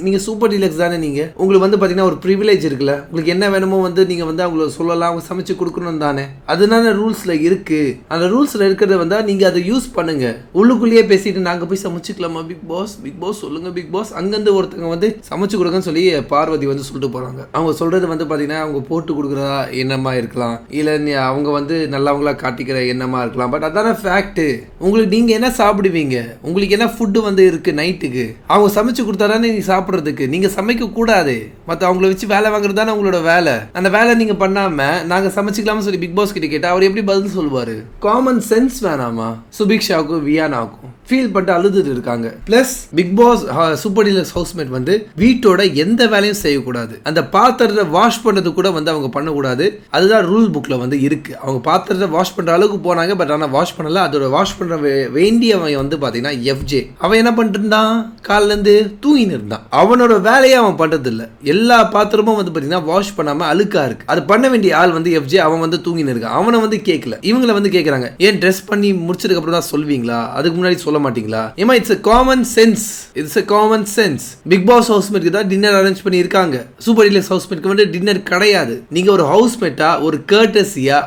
நீங்கள் சூப்பர் டீலக்ஸ் தானே, நீங்கள் உங்களுக்கு வந்து பார்த்தீங்கன்னா ஒரு ப்ரிவிலேஜ் இருக்குல்ல, உங்களுக்கு என்ன வேணுமோ வந்து நீங்கள் வந்து அவங்கள சொல்லலாம், அவங்க சமைச்சு கொடுக்கணும் தானே. அதனால ரூல்ஸில் இருக்குது. அந்த ரூல்ஸில் இருக்கிறத வந்தால் நீங்கள் அதை யூஸ் பண்ணுங்க. உள்ளுக்குள்ளேயே பேசிட்டு நாங்கள் போய் சமைச்சிக்கலாமா பிக் பாஸ், பிக் பாஸ் சொல்லுங்கள் பிக் பாஸ், அங்கேருந்து ஒருத்தங்க வந்து சமைச்சு கொடுங்கன்னு சொல்லி பார்வதி வந்து சொல்லிட்டு போறாங்க. அவங்க சொல்றது வந்து பாத்தீங்கன்னா அவங்க போட்டு கொடுக்குறதா எண்ணமா இருக்கலாம், இல்ல அவங்க வந்து நல்லவங்களா காட்டிக்கிற எண்ணமா இருக்கலாம். பட் அதான ஃபேக்ட். உங்களுக்கு நீங்க என்ன சாப்பிடுவீங்க, உங்களுக்கு என்ன ஃபுட்டு வந்து இருக்கு நைட்டுக்கு, அவங்க சமைச்சு கொடுத்தாதானே நீங்க சாப்பிட்றதுக்கு. நீங்க சமைக்க கூடாது, மற்ற அவங்கள வச்சு வேலை வாங்குறது தானே உங்களோட வேலை. அந்த வேலை நீங்க பண்ணாம நாங்க சமைச்சிக்கலாம்னு சொல்லி பிக் பாஸ் கிட்ட கேட்டா அவர் எப்படி பதில் சொல்லுவாரு? காமன் சென்ஸ் வேணாமா? சுபிக்ஷாவுக்கும் வியானாவுக்கும் ஃபீல் பட்டு அழுதுட்டு இருக்காங்க. Plus Bigg Boss super deluxe housemate வந்து வீட்டோட எந்த வேலையும் செய்யக்கூடாது. அந்த பாத்திரத்தை வாஷ் பண்றது கூட வந்து அவங்க பண்ணக்கூடாது. அதுதான் ரூல் புக்ல வந்து இருக்கு. அவங்க பாத்திரத்தை வாஷ் பண்ற அளவுக்கு போனாங்க, பட் ஆனால் வாஷ் பண்ணல. அதோட வாஷ் பண்ற வேண்டியவன் வந்து பாத்தீங்கன்னா FJ. அவன் என்ன பண்ணிட்டு இருந்தான், காலில இருந்து தூங்கின்னு இருந்தான். அவனோட வேலையை அவன் பண்றது இல்ல. எல்லா பாத்திரமும் வந்து பாத்தீங்கன்னா வாஷ் பண்ணாம அழுக்கா இருக்கு. அது பண்ண வேண்டிய ஆள் வந்து FJ. அவன் வந்து தூங்கின்னு இருக்கான். அவனை வந்து கேட்கல. இவங்களை வந்து கேட்கறாங்க, ஏன் ட்ரெஸ் பண்ணி முடிச்சதுக்கு அப்புறம் தான் சொல்வீங்களா, அதுக்கு முன்னாடி சொல்ல மாட்டீங்களா? ஏமா it's a common sense. It's a common sense. Bigg Boss ஹவுஸ்மேட்க்கு தான் டின்னர் அரேஞ்ச் பண்ணி இருக்காங்க. சூப்பர் டீலக்ஸ் ஹவுஸ்மேட்க்கு வந்து டின்னர் கிடையாது. நீங்க ஒரு ஹவுஸ்மேட்டா ஒரு கர்ட்டஸியா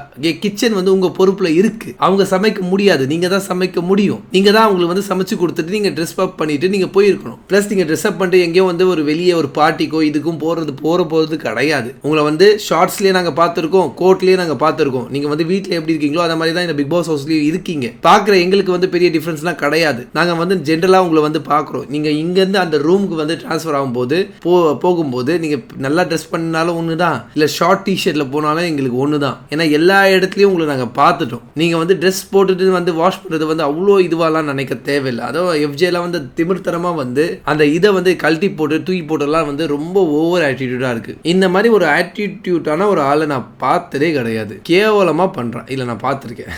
கிச்சன் வந்து உங்க பொறுப்புல இருக்கு. அவங்க சமைக்க முடியாது, நீங்க தான் சமைக்க முடியும். நீங்க தான் அவங்களுக்கு வந்து சமைச்சு கொடுத்துட்டு நீங்க ட்ரெஸ் அப் பண்ணிட்டு நீங்க போயிருக்கணும். பிளஸ் நீங்க ட்ரெஸ் அப் பண்ணிட்டு எங்கேயோ வந்து ஒரு வெளியே ஒரு பார்ட்டிக்கோ இதுக்கும் போறது கிடையாது. உங்களை வந்து ஷார்ட்ஸ்லயே நாங்க பார்த்திருக்கோம், கோர்ட்லயே நாங்க பார்த்திருக்கோம். நீங்க வந்து வீட்டுல எப்படி இருக்கீங்களோ அந்த மாதிரி தான் இந்த பிக் பாஸ் ஹவுஸ்லயும் இருக்கீங்க. பாக்குற எங்களுக்கு வந்து பெரிய டிஃபரன்ஸ்லாம் கிடையாது. நாங்க வந்து ஜென்ரலா உங்களை வந்து பாக்குறோம். நீங்க இங்க இருந்து அந்த ரூமுக்கு வந்து டிரான்ஸ்ஃபர் ஆகும்போது போகும்போது நீங்க நல்லா ட்ரெஸ் பண்ணாலும் ஒண்ணுதான், இல்ல ஷார்ட் டிஷர்ட்ல போனாலும் எங்களுக்கு ஒண்ணுதான். ஏன்னா எல்லா இடத்துலயும் உங்களை நாங்க பார்த்துட்டோம். நீங்க வந்து ட்ரெஸ் போட்டுட்டு வந்து வாஷ் பண்றது வந்து அவ்வளோ இதுவாலாம் நினைக்க தேவையில்லை. அதோ FJலாம் வந்து திமிர்த்தனமா வந்து அந்த இதை வந்து கழட்டி போட்டு தூக்கி போட்டெல்லாம் வந்து ரொம்ப ஓவர் ஆட்டிடியூடா இருக்கு. இந்த மாதிரி ஒரு ஆட்டிடியூடான ஒரு ஆளை நான் பார்த்ததே கிடையாது. கேவலமா பண்றான். இல்ல நான் பார்த்துருக்கேன்.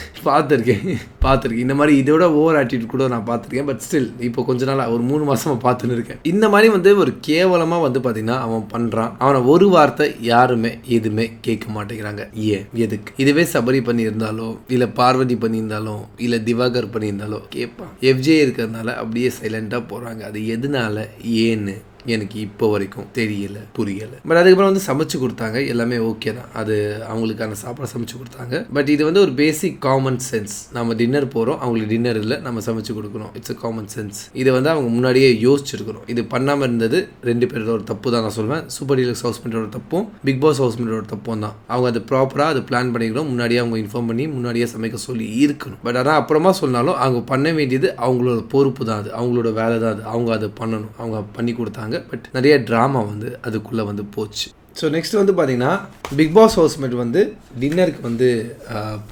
இந்த மாதிரி இதோட ஓவர் ஆட்டிடியூட் கூட நான் பார்த்துருக்கேன். பட் ஸ்டில் இப்போ கொஞ்ச நாள் ஒரு 3 மாசமா பார்த்துன்னு இருக்கேன். இந்த மாதிரி வந்து ஒரு கேவலமா வந்து பாத்தீங்கன்னா அவன் பண்றான். அவனை ஒரு வார்த்தை யாருமே எதுவுமே கேட்க மாட்டேங்கிறாங்க. ஏன் எதுக்கு? இதுவே சபரி பண்ணியிருந்தாலோ இல்ல பார்வதி பண்ணியிருந்தாலோ இல்ல திவாகர் பண்ணியிருந்தாலோ கேட்பான். FJ இருக்கிறதுனால அப்படியே சைலண்டா போறாங்க. அது எதனால, ஏன்னு எனக்கு இப்போ வரைக்கும் தெரியல, புரியல. பட் அதுக்கப்புறம் வந்து சமைச்சு கொடுத்தாங்க, எல்லாமே ஓகே தான். அது அவங்களுக்கான சாப்பாடு சமைச்சு கொடுத்தாங்க. பட் இது வந்து ஒரு பேசிக் காமன் சென்ஸ். நம்ம டின்னர் போறோம், அவங்களுக்கு டின்னர் இல்லை, நம்ம சமைச்சு கொடுக்கணும். It's a common sense. இதை வந்து அவங்க முன்னாடியே யோசிச்சிருக்கணும். இது பண்ணாம இருந்தது 2 பேரோட ஒரு தப்பு தான் நான் சொல்வேன். சூப்பர் டீலக்ஸ் ஹவுஸ்மேட்டோட தப்பும் பிக் பாஸ் ஹவுஸ்மேட்டோட தப்பும் தான். அவங்க அது ப்ராப்பராக அது பிளான் பண்ணிக்கணும், முன்னாடியே அவங்க இன்ஃபார்ம் பண்ணி முன்னாடியே சமைக்க சொல்லி இருக்கணும். பட் ஆனால் அப்புறமா சொன்னாலும் அவங்க பண்ண வேண்டியது அவங்களோட பொறுப்பு தான், அது அவங்களோட வேலை தான், அது அவங்க அதை பண்ணணும். அவங்க பண்ணி கொடுத்தாங்க. பட் நிறைய ட்ராமா வந்து அதுக்குள்ளே வந்து போச்சு. ஸோ நெக்ஸ்ட் வந்து பார்த்தீங்கன்னா பிக் பாஸ் ஹவுஸ்மேட் வந்து டின்னருக்கு வந்து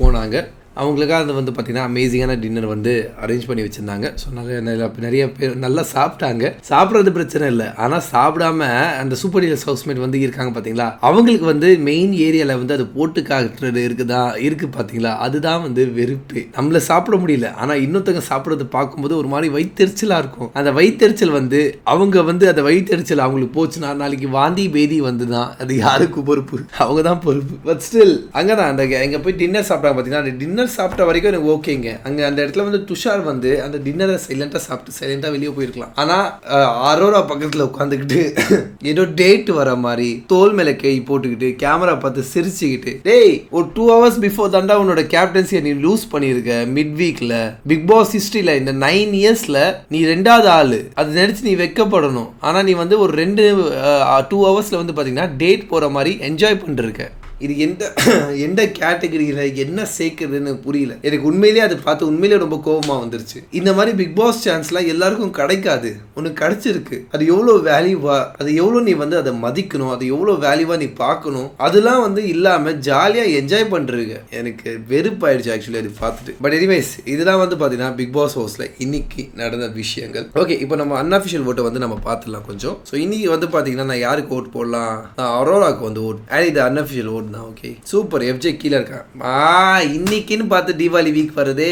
போனாங்க. அவங்களுக்காக அது வந்து பார்த்திங்கன்னா அமேசிங்கான டின்னர் வந்து அரேஞ்ச் பண்ணி வச்சுருந்தாங்க. ஸோ நிறைய பேர் நல்லா சாப்பிட்டாங்க. சாப்பிட்றது பிரச்சனை இல்லை, ஆனால் சாப்பிடாம அந்த சூப்பர் டீலக்ஸ் ஹவுஸ்மேட் வந்து இருக்காங்க பார்த்தீங்களா, அவங்களுக்கு வந்து மெயின் ஏரியாவில் வந்து அது போட்டு காட்டுறது இருக்குது பார்த்தீங்களா, அதுதான் வந்து வெறுப்பு. நம்மளை சாப்பிட முடியல, ஆனால் இன்னொருத்தவங்க சாப்பிட்றது பார்க்கும்போது ஒரு மாதிரி வயிற்றெரிச்சலாக இருக்கும். அந்த வயிற்றெரிச்சல் வந்து அவங்க வந்து அந்த வயிற்றெரிச்சல் அவங்களுக்கு போச்சுன்னா நாளைக்கு வாந்தி பேதி வந்து தான் அது யாருக்கு பொறுப்பு? அவங்க தான் பொறுப்பு. பட் ஸ்டில் அங்கே தான் அந்த எங்கே போய் டின்னர் சாப்பிட்டாங்க பார்த்தீங்கன்னா, அந்த டின்னர் சாப்பிட்ட வரைக்கும் எனக்கு ஓகேங்க. அங்கே அந்த இடத்துல வந்து துஷார் வந்து அந்த டின்னரை சைலண்டாக சாப்பிட்டு சைலண்டாக வெளியே போயிருக்கலாம். ஆனால் அரோரா பக்கத்தில் உட்காந்துக்கிட்டு ஏதோ டேட் வர மாதிரி தோல் மேலே கை போட்டுக்கிட்டு கேமரா பார்த்து சிரிச்சுக்கிட்டு, டேய் ஒரு 2 hours பிஃபோர் தாண்டா உன்னோட கேப்டன்சியை நீ லூஸ் பண்ணியிருக்க மிட் வீக்ல. பிக் பாஸ் ஹிஸ்டரியில் இந்த 9 yearsல நீ 2வது ஆளு. அது நினைச்சு நீ வெக்கப்படணும். ஆனால் நீ வந்து ஒரு 2 hours வந்து பார்த்தீங்கன்னா டேட் போகிற மாதிரி என்ஜாய் பண்ணிருக்க. இது எந்த கேட்டகரியில் என்ன சேர்க்குறதுன்னு புரியல எனக்கு. உண்மையிலேயே அதை பார்த்து உண்மையிலேயே ரொம்ப கோபமாக வந்துருச்சு. இந்த மாதிரி பிக் பாஸ் சான்ஸ்லாம் எல்லாருக்கும் கிடைக்காது, உனக்கு கிடைச்சிருக்கு. அது எவ்வளோ வேல்யூவா, அது எவ்வளோ நீ வந்து அதை மதிக்கணும், அது எவ்வளோ வேல்யூவா நீ பார்க்கணும், அதெல்லாம் வந்து இல்லாமல் ஜாலியாக என்ஜாய் பண்ணுறீங்க. எனக்கு வெறுப்பாயிடுச்சு ஆக்சுவலி அது பார்த்துட்டு. பட் எனிவேஸ் இதுதான் வந்து பார்த்தீங்கன்னா பிக் பாஸ் ஹவுஸில் இன்னைக்கு நடந்த விஷயங்கள். ஓகே, இப்போ நம்ம அன்அஃபிஷியல் ஓட்டை வந்து நம்ம பார்த்துடலாம் கொஞ்சம். ஸோ இன்னைக்கு வந்து பார்த்தீங்கன்னா நான் யாருக்கு ஓட் போடலாம், நான் அரோராவுக்கு வந்து ஓட். அண்ட் இது unofficial vote. Okay super. FJ கீழே இருக்கான். இன்னைக்குன்னு பார்த்து தீபாவளி வீக் வருதே,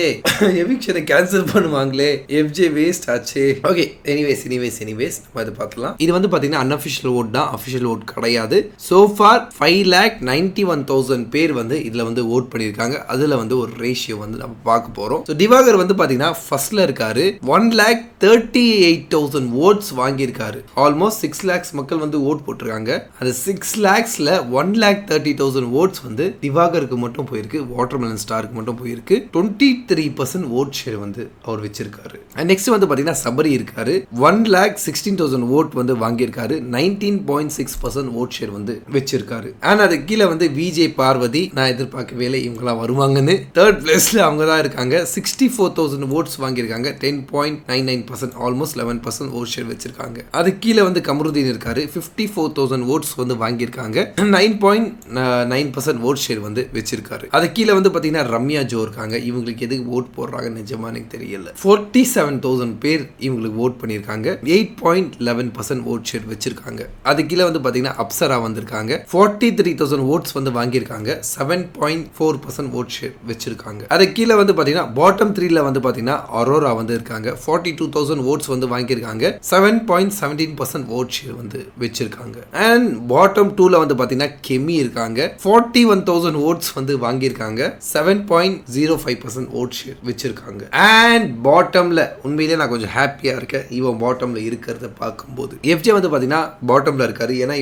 எவிக்ஷனை கேன்சல் பண்ணுவாங்களே, எஃப்ஜே வேஸ்ட் ஆச்சு. ஓகே எனிவேஸ் நம்ம இதை பார்த்துலாம். இது வந்து பார்த்தீங்கன்னா அன்அஃபிஷியல் ஓட் தான், அஃபிஷியல் ஓட் கிடையாது. ஸோ ஃபார் 5,91,000 பேர் வந்து இதில் வந்து ஓட் பண்ணியிருக்காங்க. அதில் வந்து ஒரு ரேஷியோ வந்து நம்ம பார்க்க போகிறோம். ஸோ திவாகர் வந்து பார்த்தீங்கன்னா ஃபர்ஸ்ட்ல இருக்காரு. 1,38,000 ஓட்ஸ் வாங்கியிருக்காரு. ஆல்மோஸ்ட் 6 lakhs மக்கள் வந்து ஓட் போட்டிருக்காங்க. அது 6 lakhsல 1,30,000 ஓட்ஸ் வந்து திவாகருக்கு மட்டும் போயிருக்கு, வாட்டர்மெலன் ஸ்டாருக்கு மட்டும் போயிருக்கு. 23% ஓட் ஷேர் வந்து அவர் வச்சிருக்காரு. நெக்ஸ்ட் வந்து பாத்தீங்கன்னா சபரி இருக்காரு. 1,16,000 ஓட் வந்து வாங்கியிருக்காரு. 19.6% ஓட் ஷேர் வந்து வச்சிருக்காரு. அண்ட் அது கீழே வந்து விஜய் பார்வதி, நான் எதிர்பார்க்கவே இல்லை இவங்கெல்லாம் வருவாங்கன்னு. 3rd பிளேஸ்ல அவங்க தான் இருக்காங்க. 64,000 ஓட்ஸ் வாங்கியிருக்காங்க. 10.99%, ஆல்மோஸ்ட் 11% ஓட் ஷேர் வச்சிருக்காங்க. அது கீழே வந்து கமருதீன் இருக்காரு. 54,000 ஓட்ஸ் வந்து வாங்கியிருக்காங்க. 9% ஓட் ஷேர் வந்து வச்சிருக்காரு. அது கீழே வந்து பாத்தீங்கன்னா ரம்யா ஜோ இருக்காங்க. இவங்களுக்கு எதுக்கு ஓட் போடுறாங்க நிஜமா எனக்கு தெரியல. 47,000 பேர் இவங்களுக்கு ஓட் பண்ணியிருக்காங்க. 8.11% ஓட் ஷேர் வச்சிருக்காங்க. அது கீழே வந்து பாத்தீங்கன்னா அப்சரா வந்திருக்காங்க. 43,000 ஓட்ஸ் வந்து வாங்கியிருக்காங்க. 7.4% ஓட் ஷேர் வச்சிருக்காங்க. அது கீழே வந்து பாத்தீங்கன்னா பாட்டம் 3ல வந்து பாத்தீங்கன்னா அரோரா வந்து இருக்காங்க. 42,000 ஓட்ஸ் வந்து வாங்கியிருக்காங்க. 7.17% ஓட் ஷேர் வந்து வச்சிருக்காங்க. அண்ட் பாட்டம் 2ல வந்து பாத்தீங்கன்னா கெமி இருக்காங்க. 41,000 ஓட்ஸ் வந்து வாங்கியிருக்காங்க. 7.05% ஓட் ஷேர் வச்சிருக்காங்க. அண்ட் பாட்டம்ல உண்மையிலேயே நான் கொஞ்சம் ஹாப்பியா இருக்கேன் இவன் பாட்டம்ல இருக்கிறத பார்க்கும்போது. எஃப்ஜே வந்து பாத்தீங்கன்னா பாட்டம்ல இருக்காரு. ஏன்னா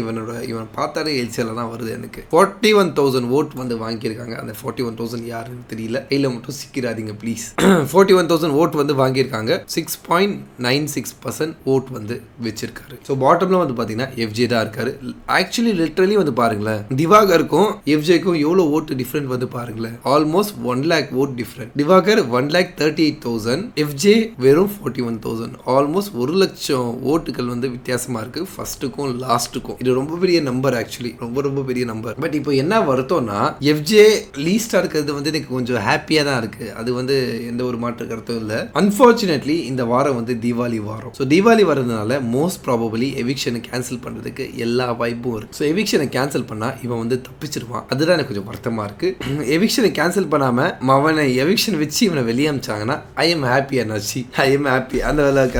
இவன் பார்த்தாலே எல்சியில தான் வருது எனக்கு. 41,000 ஓட் வந்து வாங்கியிருக்காங்க. அந்த 41,000 யாருன்னு தெரியல, கையில மட்டும் சிக்கிறாதீங்க ப்ளீஸ். 41,000 ஓட் வந்து வாங்கியிருக்காங்க. 6.96% ஓட் வந்து வச்சிருக்காரு. ஸோ பாட்டம்ல வந்து பாத்தீங்கன்னா எஃப்ஜே தான் இருக்காரு. ஆக்சுவலி லிட்டரலி வந்து பாருங்களேன், திவாகருக்கும் எஃப்ஜேக்கும் எவ்வளோ ஓட்டு டிஃப்ரெண்ட் வந்து பாருங்களேன். Almost 1 lakh vote different. Divakar 1,38,000, FJ வெறும் 41,000. ஆல்மோஸ்ட் 1 லட்சம் ஓட்டுகள் வந்து வித்தியாசமா இருக்கு ஃபர்ஸ்ட்டுக்கும் லாஸ்ட்டுக்கும். இது ரொம்ப பெரிய நம்பர் ஆக்சுவலி, ரொம்ப பெரிய நம்பர். பட் இப்போ என்ன வருத்தம்னா எஃப்ஜே லீஸ்டா இருக்கிறது வந்து எனக்கு கொஞ்சம் ஹாப்பியா தான் இருக்கு. அது வந்து எந்த ஒரு மாற்று கருத்தும் இல்லை. அன்பார்ச்சுனேட்லி இந்த வாரம் வந்து தீபாவளி வாரம். ஸோ தீபாவளி வரதுனால மோஸ்ட் ப்ராபபிளி எவிக்ஷனை கேன்சல் பண்றதுக்கு எல்லா வாய்ப்பும் இருக்கு. ஸோ எவிக்ஷனை கேன்சல் பண்ணா இவன் வந்து தப்பிச்சிருவான். அதுதான் எனக்கு கொஞ்சம் வருத்தமாக இருக்குது. எவிக்ஷனை கேன்சல் பண்ணாமல் அவனை எவிக்ஷன் வச்சு இவனை வெளியே அமிச்சாங்கன்னா ஐ எம் ஹாப்பி என்னாச்சு, ஐ எம் ஹாப்பி.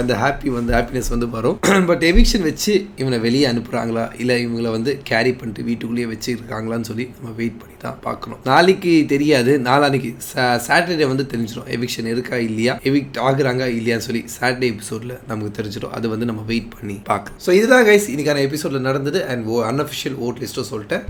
அந்த ஹாப்பினஸ் வந்து வரும். பட் எவிக்ஷன் வச்சு இவனை வெளியே அனுப்புகிறாங்களா இல்லை இவங்களை வந்து கேரி பண்ணிட்டு வீட்டுக்குள்ளேயே வச்சுருக்காங்களான்னு சொல்லி நம்ம வெயிட் பண்ணி தான் பார்க்கணும். நாளைக்கு தெரியாது, நாளான்னைக்கு சாட்டர்டே வந்து தெரிஞ்சிடும் எவிக்ஷன் இருக்கா இல்லையா, எவிக்ட் ஆகுறாங்க இல்லையான்னு சொல்லி சாட்டர்டே எபிசோடில் நமக்கு தெரிஞ்சிடும். அது வந்து நம்ம வெயிட் பண்ணி பார்க்கலாம். ஸோ இதுதான் கைஸ் இன்னைக்கான எபிசோடில் நடந்தது. அண்ட் அன்அஃபிஷியல் ஓட் லிஸ்ட்டும் சொல்லிட்டேன்.